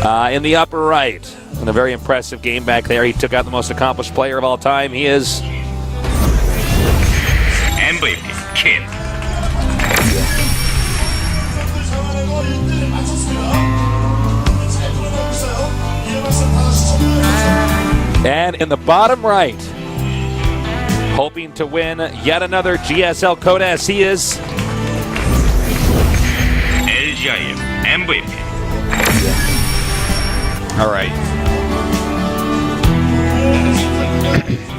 In the upper right, in a very impressive game back there, he took out the most accomplished player of all time. He is MVP Kin. And in the bottom right, hoping to win yet another GSL Codas, he is LGIM MVP. All right.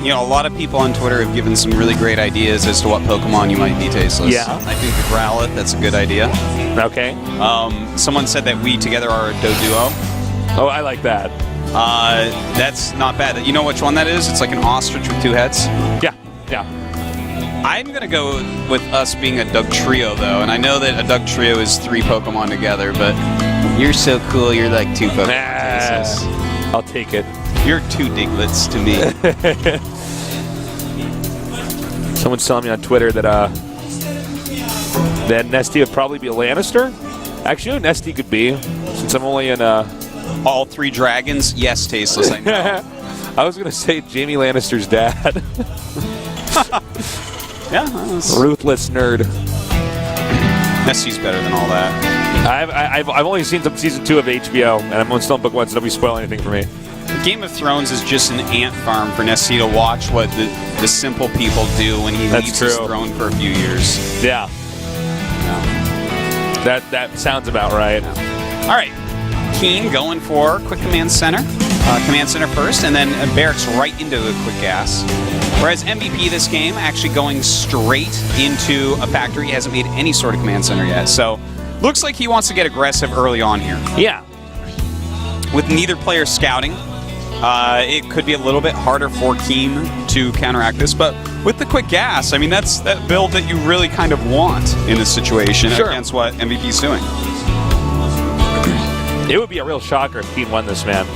You know, a lot of people on Twitter have given some really great ideas as to what Pokemon you might be tasteless. Yeah. I think the Growlithe, that's a good idea. okay. Someone said that we together are a Doduo. Oh, I like that. That's not bad. You know which one that is? It's like an ostrich with 2 heads. Yeah, yeah. I'm going to go with us being a Dugtrio, though. And I know that a Dugtrio is 3 Pokemon together, but you're so cool. You're like 2 Pokemon. tasteless. I'll take it. You're 2 Diglets to me. Someone's telling me on Twitter that that Nesty would probably be a Lannister. Actually, you know who Nesty could be, since I'm only in All 3 dragons? Yes, tasteless, I know. I was going to say Jamie Lannister's dad. Yeah. Ruthless nerd. Nesty's better than all that. I've only seen some season 2 of HBO, and I'm still on book 1, so nobody spoil anything for me. Game of Thrones is just an ant farm for Nesty to watch what the simple people do when he leaves his throne for a few years. Yeah. That sounds about right. All right. Keen going for quick command center. Command center first, and then barracks right into the quick gas. Whereas MVP this game actually going straight into a factory. He hasn't made any sort of command center yet. So looks like he wants to get aggressive early on here. Yeah. With neither player scouting, it could be a little bit harder for Keen to counteract this, but with the quick gas, I mean, that's that build that you really kind of want in this situation against what MVP's doing. It would be a real shocker if Keen won this, man.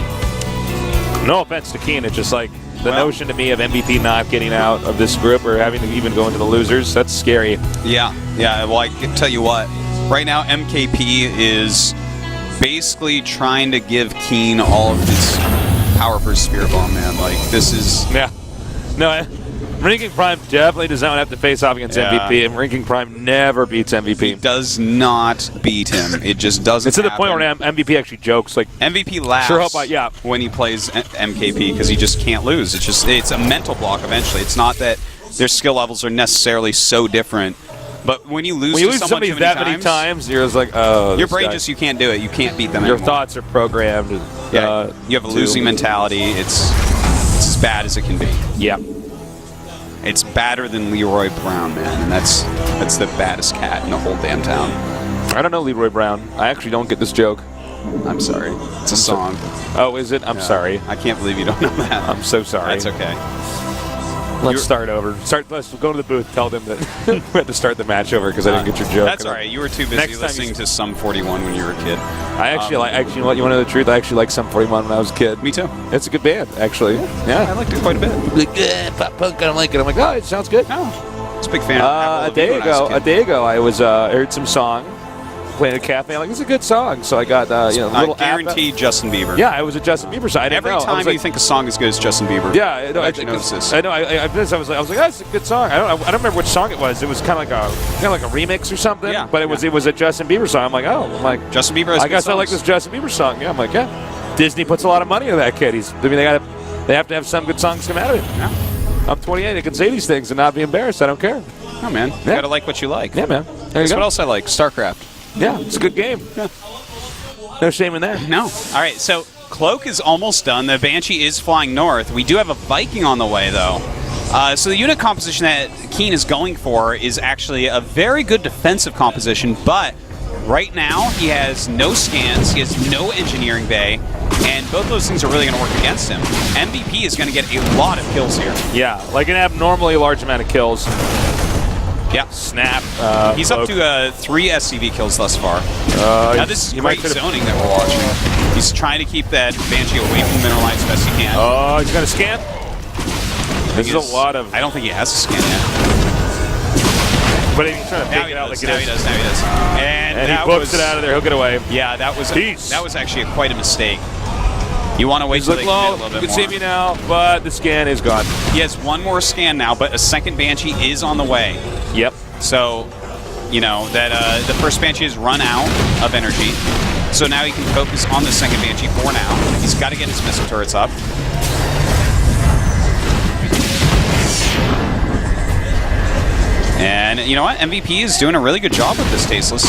No offense to Keen, it's just like the notion to me of MVP not getting out of this group or having to even go into the losers, that's scary. Yeah. Well, I can tell you what, right now MKP is basically trying to give Keen all of his power for Spirit Bomb, man. Like, this is... Yeah. No, Ranking Prime definitely does not have to face off against MVP, and Ranking Prime never beats MVP. He does not beat him. It just doesn't It's to the point where MVP actually jokes. Like, MVP laughs when he plays MKP because he just can't lose. It's a mental block eventually. It's not that their skill levels are necessarily so different. But when you lose to somebody many times, you're just like, oh, your brain just, you can't do it. You can't beat them Your anymore. thoughts are programmed. Yeah, you have a losing mentality. It's as bad as it can be. Yeah. It's badder than Leroy Brown, man, and that's the baddest cat in the whole damn town. I don't know Leroy Brown. I actually don't get this joke. I'm sorry. It's a song. Oh, is it? I'm sorry. I can't believe you don't know that. I'm so sorry. That's okay. Let's start over. Let's go to the booth. Tell them that we had to start the match over because I didn't get your joke. That's all right. You were too busy listening to Sum 41 when you were a kid. I actually you know what? You want to know the truth? I actually liked Sum 41 when I was a kid. Me too. It's a good band, actually. Yeah. I liked it quite a bit. Like, pop punk, I don't like it. I'm like, oh, it sounds good. Oh, I was a big fan. A day ago, I was heard some song playing at a cafe. I'm like, it's a good song. So I got I guarantee Justin Bieber. Yeah, it was a Justin Bieber song. Every time you think a song is good as Justin Bieber. Yeah, I know. I noticed this. I know. I was like, oh, it's a good song. I don't remember which song it was. It was kind of like a remix or something. Yeah. But it was a Justin Bieber song. I'm like, Justin Bieber. I guess I like this Justin Bieber song. Yeah, I'm like, yeah. Disney puts a lot of money into that kid. They have to have some good songs come out of it. Yeah. I'm 28. I can say these things and not be embarrassed. I don't care. Oh man, you gotta like what you like. Yeah, man. That's what else I like. StarCraft. Yeah, it's a good game. Yeah. No shame in that. No. All right, so Cloak is almost done. The Banshee is flying north. We do have a Viking on the way, though. So the unit composition that Keen is going for is actually a very good defensive composition, but right now he has no scans, he has no engineering bay, and both those things are really going to work against him. MVP is going to get a lot of kills here. Yeah, like an abnormally large amount of kills. Yeah. Snap. He's up to 3 SCV kills thus far. Now this is great zoning that we're watching. He's trying to keep that Banshee away from the mineral line as best he can. Oh, he's got a scan? This is a lot of... I don't think he has a scan yet. But he's trying to fake it out like now he does. And And he books it out of there. He'll get away. Yeah, that was actually quite a mistake. You want to wait He's till like, they commit a low. little You bit can more. see me now, but the scan is gone. He has one more scan now, but a second Banshee is on the way. Yep. So, you know, that the first Banshee has run out of energy. So now he can focus on the second Banshee for now. He's got to get his missile turrets up. And you know what? MVP is doing a really good job with this Tasteless.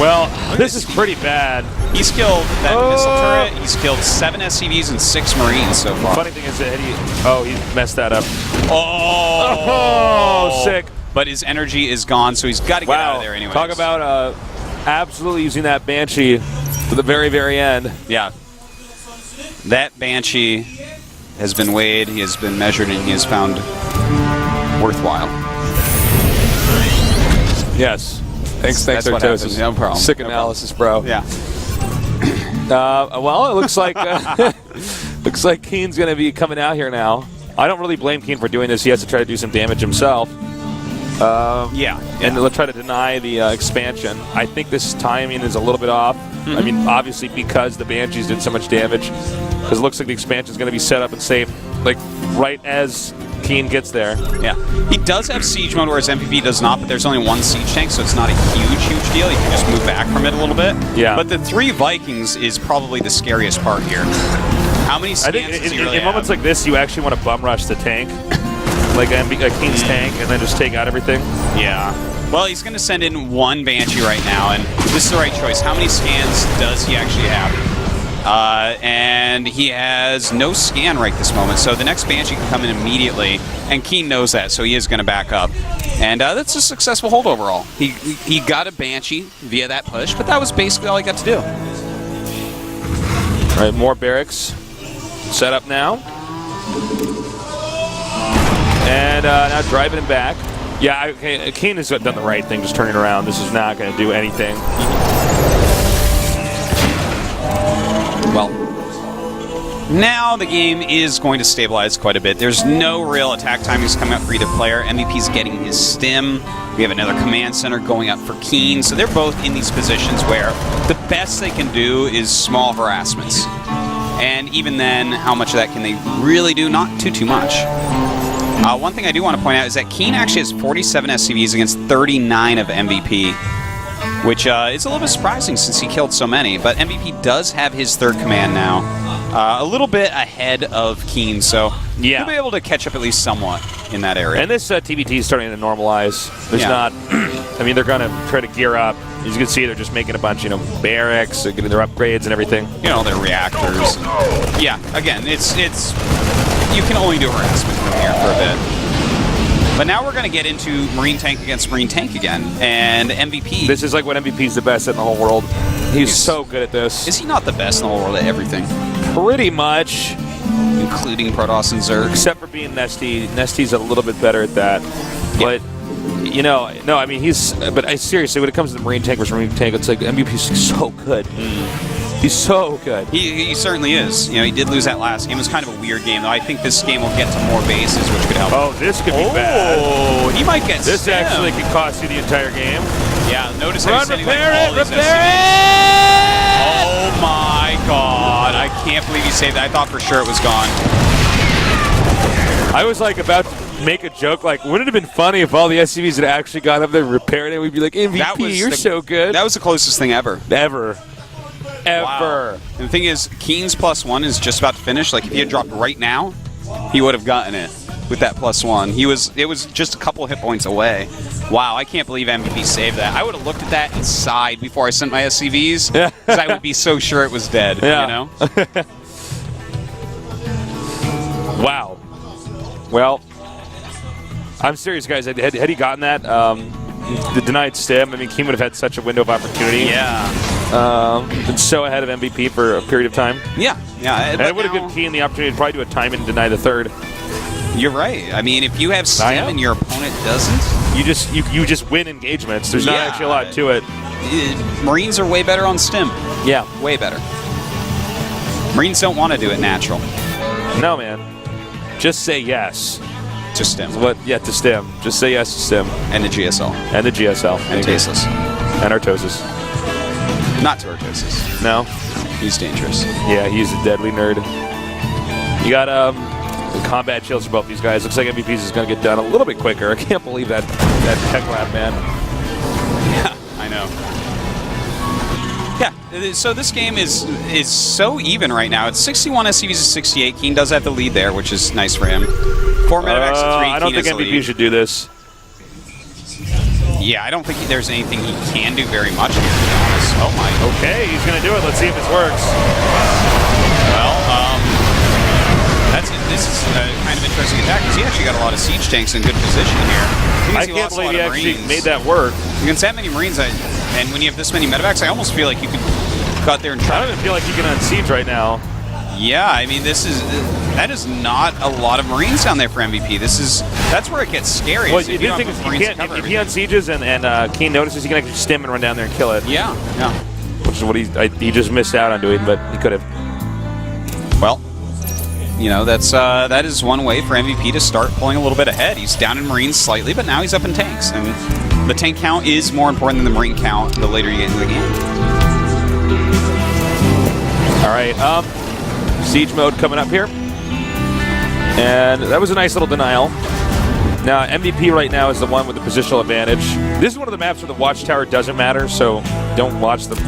Well, this is pretty bad. He's killed that missile turret. He's killed 7 SCVs and 6 Marines so far. Funny thing is that he messed that up. Oh, sick. But his energy is gone, so he's got to get out of there anyway. Talk about absolutely using that Banshee to the very, very end. Yeah. That Banshee has been weighed, he has been measured, and he has found worthwhile. Yes. Thanks, That's what happened. No problem. Sick No analysis, bro. Yeah. Well, it looks like looks like Keen's going to be coming out here now. I don't really blame Keen for doing this. He has to try to do some damage himself. And they'll try to deny the expansion. I think this timing is a little bit off. I mean, obviously because the Banshees did so much damage. Because it looks like the expansion is going to be set up and safe, like right as Keen gets there. Yeah. He does have siege mode, whereas MVP does not, but there's only one siege tank, so it's not a huge deal. You can just move back from it a little bit. Yeah. But the 3 Vikings is probably the scariest part here. How many scans I think does he really in moments have? like this, you actually want to bum rush the tank, like Keen's tank, and then just take out everything. Yeah. Well, he's going to send in 1 Banshee right now, and this is the right choice. How many scans does he actually have? And he has no scan right this moment, so the next Banshee can come in immediately, and Keen knows that, so he is going to back up. And that's a successful hold overall. He got a Banshee via that push, but that was basically all he got to do. All right, more barracks set up now. And now driving him back. Yeah, Keen has done the right thing, just turning around. This is not going to do anything. Well, now the game is going to stabilize quite a bit. There's no real attack timings coming up for either player. MVP's getting his stim. We have another command center going up for Keen. So they're both in these positions where the best they can do is small harassments. And even then, how much of that can they really do? Not too much. One thing I do want to point out is that Keen actually has 47 SCVs against 39 of MVP, which is a little bit surprising since he killed so many. But MVP does have his 3rd command now, a little bit ahead of Keen, so he'll be able to catch up at least somewhat in that area. And this TBT is starting to normalize. There's not, I mean, they're going to try to gear up. As you can see, they're just making a bunch, barracks, getting their upgrades and everything. Their reactors. Yeah, again, it's you can only do harassment from here for a bit. But now we're going to get into Marine Tank against Marine Tank again, and MVP... This is like what MVP's the best at in the whole world. He's so good at this. Is he not the best in the whole world at everything? Pretty much. Including Protoss and Zerg? Except for being Nesty. Nesty's a little bit better at that. But, no, I mean, seriously, when it comes to the Marine Tank versus Marine Tank, it's like MVP's so good. He's so good. He certainly is. He did lose that last game. It was kind of a weird game, though. I think this game will get to more bases, which could help. Oh, this could be bad. Oh, he might get This stemmed. actually could cost you the entire game. Yeah, notice Run, how he's sending repair all it, these repair SCVs. it! Oh my god. I can't believe he saved that. I thought for sure it was gone. I was about to make a joke, wouldn't it have been funny if all the SCVs had actually gone up there and repaired it? We'd be like, MVP, you're so good. That was the closest thing ever. Ever. Wow. And the thing is, Keen's +1 is just about to finish. If he had dropped right now, he would have gotten it with that +1. It was just a couple hit points away. Wow, I can't believe MVP saved that. I would have looked at that and sighed before I sent my SCVs, because I would be so sure it was dead, Wow. Well, I'm serious, guys. Had he gotten that, the denied stim, I mean, Keen would have had such a window of opportunity. Yeah. Been so ahead of MVP for a period of time. Yeah. And it would have given Keen the opportunity to probably do a time and deny the 3rd. You're right. I mean, if you have stim and your opponent doesn't, you just win engagements. There's not actually a lot to it. Marines are way better on stim. Yeah. Way better. Marines don't want to do it natural. No, man. Just say yes. To stim. To stim. Just say yes to stim. And the GSL. And the GSL. And Tasteless. And Artosis. Not to Artosis. No? He's dangerous. Yeah, he's a deadly nerd. You got combat shields for both these guys. Looks like MVP's is going to get done a little bit quicker. I can't believe that tech lab, man. Yeah, I know. Yeah, so this game is so even right now. It's 61 SCVs to 68. Keen does have the lead there, which is nice for him. 4 medevacs to 3. I don't think MVP should do this. Yeah, I don't think there's anything he can do very much here, to be honest. Oh my. Okay, he's going to do it. Let's see if this works. Well, this is a kind of interesting attack because he actually got a lot of siege tanks in good position here. I can't believe he actually made that work. Against that many Marines, and when you have this many medevacs, I almost feel like you could go out there and try. I don't even feel like you can unsiege right now. Yeah, I mean, that is not a lot of Marines down there for MVP. That's where it gets scary. Well, the thing is, if he unsieges and Keen notices, he can actually stim and run down there and kill it. Yeah. Which is what he just missed out on doing, but he could have. Well, that is one way for MVP to start pulling a little bit ahead. He's down in Marines slightly, but now he's up in tanks, and the tank count is more important than the Marine count the later you get into the game. All right, siege mode coming up here, and that was a nice little denial. Now MVP right now is the one with the positional advantage. This is one of the maps where the watchtower doesn't matter, so don't watch them.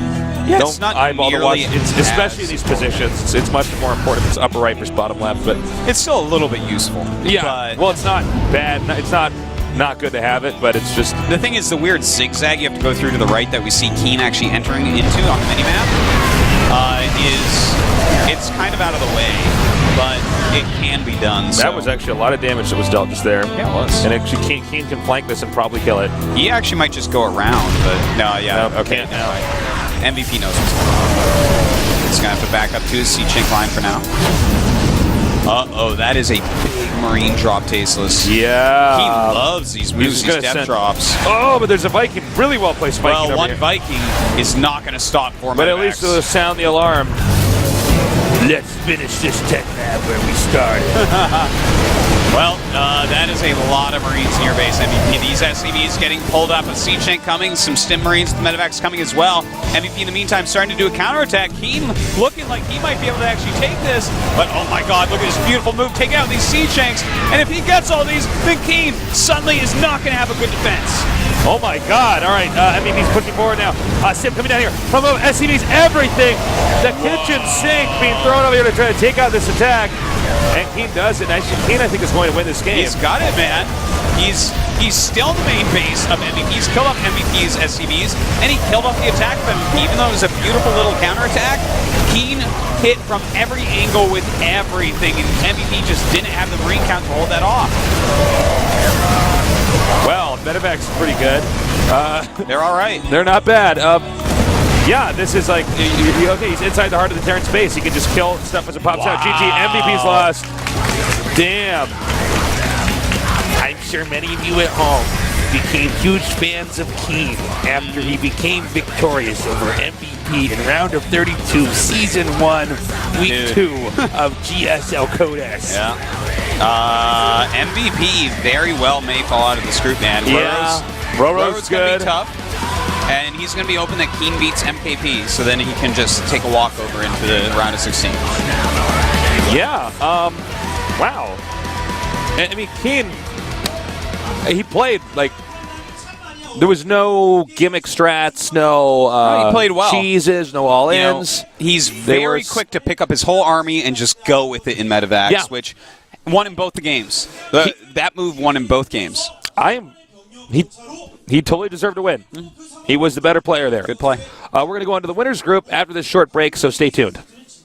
Yeah, don't eyeball the watch, especially in these positions. It's much more important if it's upper right versus bottom left, but it's still a little bit useful. Yeah, well, it's not bad. It's not good to have it, but it's just... The thing is, the weird zigzag you have to go through to the right that we see Keen actually entering into on the minimap it's kind of out of the way, but it can be done. That was actually a lot of damage that was dealt just there. Yeah, it was. And actually, Keen can flank this and probably kill it. He actually might just go around, but no, yeah. No, okay, now. MVP knows what's going on. He's going to have to back up to his siege line for now. Uh-oh, that is a big Marine drop, Tasteless. Yeah. He loves these moves, these depth drops. Oh, but there's a Viking, really well-placed Viking over one here. Viking is not going to stop for But at least it'll sound the alarm. Let's finish this tech lab where we started. Well, that is a lot of Marines in your base, MVP. These SCVs getting pulled up, a siege tank coming, some stim Marines, the medevacs coming as well. MVP in the meantime starting to do a counterattack. Keen looking like he might be able to actually take this, but oh my god, look at this beautiful move, take out these siege tanks, and if he gets all these, then Keen suddenly is not going to have a good defense. Oh my god, all right, MVP's pushing forward now. Sim coming down here, from SCVs, everything. The kitchen sink being thrown over here to try to take out this attack. And Keen does it. Keen, I think, is going to win this game. He's got it, man. He's still the main base of MVP. He's killed off MVP's SCVs, and he killed off the attack of MVP. Even though it was a beautiful little counterattack, Keen hit from every angle with everything, and MVP just didn't have the Marine count to hold that off. Well, medevac's pretty good. They're all right. They're not bad. Yeah, this is like, okay, he's inside the heart of the Terran space. He can just kill stuff as it pops out. GG, MVP's lost. Damn. I'm sure many of you at home became huge fans of Keen after he became victorious over MVP in round of 32, season 1, week 2 of GSL Code S. Yeah. MVP very well may fall out of this group, man. Yeah. Roro's good. Gonna be tough. And he's going to be hoping that Keen beats MKP, so then he can just take a walk over into the round of 16. Yeah. Wow. I mean, Keen, he played, like, there was no gimmick strats, no he played well. cheeses, no all-ins. He's very quick to pick up his whole army and just go with it in medevacs, which won in both the games. That move won in both games. He totally deserved to win. He was the better player there. Good play. We're going to go on to the winners group after this short break, so stay tuned.